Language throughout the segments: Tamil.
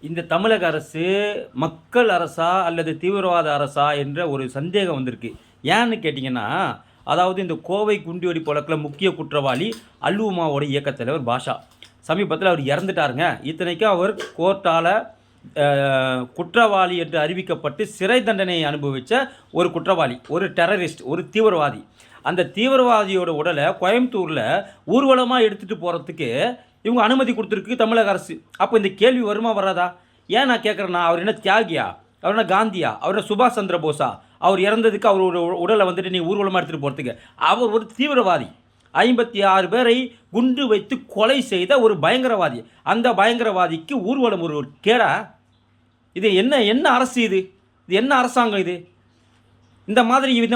இந்த தமிழக அரசு மக்கள் அரசா அல்லது தீவிரவாத அரசா என்ற ஒரு சந்தேகம் வந்திருக்கு. ஏன்னு கேட்டிங்கன்னா, அதாவது இந்த கோவை குண்டுவெடிப்பு வழக்கில் முக்கிய குற்றவாளி அல்லுமாவோட இயக்கத் தலைவர் பாஷா. சமீபத்தில் அவர் இறந்துட்டாருங்க. இத்தனைக்கும் அவர் கோர்ட்டால் குற்றவாளி என்று அறிவிக்கப்பட்டு சிறை தண்டனை அனுபவித்த ஒரு குற்றவாளி, ஒரு டெரரிஸ்ட், ஒரு தீவிரவாதி. அந்த தீவிரவாதியோட உடலை கோயம்புத்தூரில் ஊர்வலமாக எடுத்துகிட்டு போகிறதுக்கு இவங்க அனுமதி கொடுத்துருக்கு தமிழக அரசு. அப்போ இந்த கேள்வி வருமா வராதா? ஏன் நான் கேட்குறேன்னா, அவர் என்ன தியாகியா? அவர் என்ன காந்தியா? அவர் என்ன சுபாஷ் சந்திர போஸா? அவர் இறந்ததுக்கு அவர் உடலை வந்துட்டு நீ ஊர்வலமாக எடுத்துகிட்டு போகிறதுக்கு? அவர் ஒரு தீவிரவாதி. 56 பேரை குண்டு வைத்து கொலை செய்த ஒரு பயங்கரவாதி. அந்த பயங்கரவாதிக்கு ஊர்வலம் ஒரு கேடா? இது என்ன அரசு? இது என்ன அரசாங்கம் இது? இந்த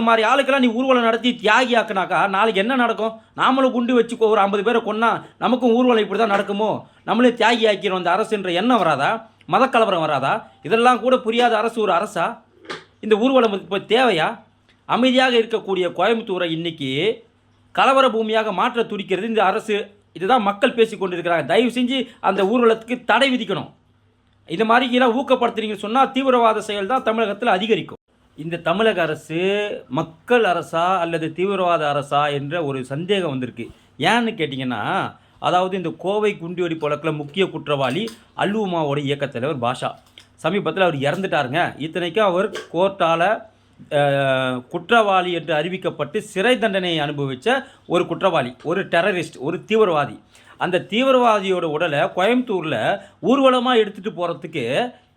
மாதிரி ஆளுக்கெல்லாம் நீ ஊர்வலம் நடத்தி தியாகி ஆக்குனாக்கா நாளைக்கு என்ன நடக்கும்? நாமளும் குண்டு வச்சு ஒரு 50 பேரை கொன்னா நமக்கும் ஊர்வலம் இப்படி தான் நடக்குமோ? நம்மளே தியாகி ஆக்கிறோம் அந்த அரசுன்ற எண்ணம் வராதா? மதக்கலவரம் வராதா? இதெல்லாம் கூட புரியாத அரசு ஒரு அரசா? இந்த ஊர்வலம் இப்போ தேவையா? அமைதியாக இருக்கக்கூடிய கோயம்புத்தூரை இன்னைக்கு கலவர பூமியாக மாற்ற துடிக்கிறது இந்த அரசு. இதுதான் மக்கள் பேசி கொண்டிருக்கிறாங்க. தயவு செஞ்சு அந்த ஊர்வலத்துக்கு தடை விதிக்கணும். இந்த மாதிரி எல்லாம் ஊக்கப்படுத்துறீங்கன்னு சொன்னால் தீவிரவாத செயல் தான் தமிழகத்தில் அதிகரிக்கும். இந்த தமிழக அரசு மக்கள் அரசா அல்லது தீவிரவாத அரசா என்ற ஒரு சந்தேகம் வந்திருக்கு. ஏன்னு கேட்டிங்கன்னா, அதாவது இந்த கோவை குண்டுவெடிப்பு வழக்கில் முக்கிய குற்றவாளி அல்லுமாவோட இயக்கத் தலைவர் பாஷா. சமீபத்தில் அவர் இறந்துட்டாருங்க. இத்தனைக்கும் அவர் கோர்ட்டால் குற்றவாளி என்று அறிவிக்கப்பட்டு சிறை தண்டனை அனுபவித்த ஒரு குற்றவாளி, ஒரு டெரரிஸ்ட், ஒரு தீவிரவாதி. அந்த தீவிரவாதியோட உடலை கோயம்புத்தூரில் ஊர்வலமாக எடுத்துகிட்டு போகிறதுக்கு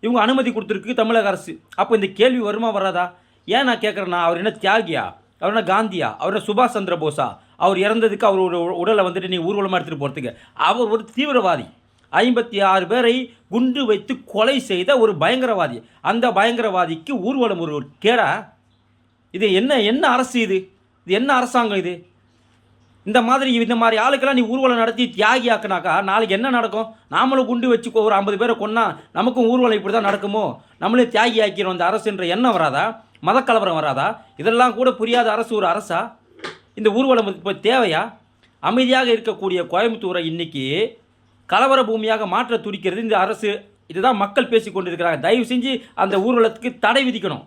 இவங்க அனுமதி கொடுத்துருக்கு தமிழக அரசு. அப்போ இந்த கேள்வி வருமா வராதா? ஏன் நான் கேட்குறேன்னா, அவர் என்ன தியாகியா? அவர் என்ன காந்தியா? அவர் என்ன சுபாஷ் சந்திர போஸா? அவர் இறந்ததுக்கு அவர் உடலை வந்துட்டு நீ ஊர்வலமாக எடுத்துகிட்டு போகிறதுக்கு? அவர் ஒரு தீவிரவாதி. 56 பேரை குண்டு வைத்து கொலை செய்த ஒரு பயங்கரவாதி. அந்த பயங்கரவாதிக்கு ஊர்வலம் ஒரு கேடா? இது என்ன அரசு? இது என்ன அரசாங்கம் இது? இந்த மாதிரி ஆளுக்கெல்லாம் நீ ஊர்வலம் நடத்தி தியாகி ஆக்குனாக்கா நாளைக்கு என்ன நடக்கும்? நாமளும் குண்டு வச்சு ஒரு 50 பேரை கொன்னா நமக்கும் ஊர்வலம் இப்படி தான் நடக்குமோ? நம்மளே தியாகி ஆக்கிறோம் அந்த அரசுன்ற எண்ணம் வராதா? மதக்கலவரம் வராதா? இதெல்லாம் கூட புரியாத அரசு ஒரு அரசா? இந்த ஊர்வலம் இப்போ தேவையா? அமைதியாக இருக்கக்கூடிய கோயம்புத்தூரை இன்னைக்கு கலவர பூமியாக மாற்ற துடிக்கிறது இந்த அரசு. இதுதான் மக்கள் பேசி கொண்டிருக்கிறாங்க. தயவு செஞ்சு அந்த ஊர்வலத்துக்கு தடை விதிக்கணும்.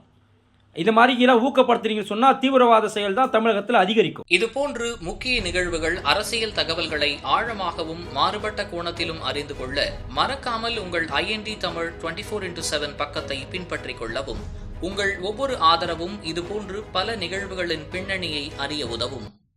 இந்த மாதிரி எல்லாம் ஊக்கப்படுத்துறீங்கன்னு சொன்னா தீவிரவாத செயல் தான் தமிழகத்தில் அதிகரிக்கும். இதுபோன்று முக்கிய நிகழ்வுகள், அரசியல் தகவல்களை ஆழமாகவும் மாறுபட்ட கோணத்திலும் அறிந்து கொள்ள மறக்காமல் உங்கள் IND தமிழ் 24x7 பக்கத்தை பின்பற்றிக் கொள்ளவும். உங்கள் ஒவ்வொரு ஆதரவும் இதுபோன்று பல நிகழ்வுகளின் பின்னணியை அறிய உதவும்.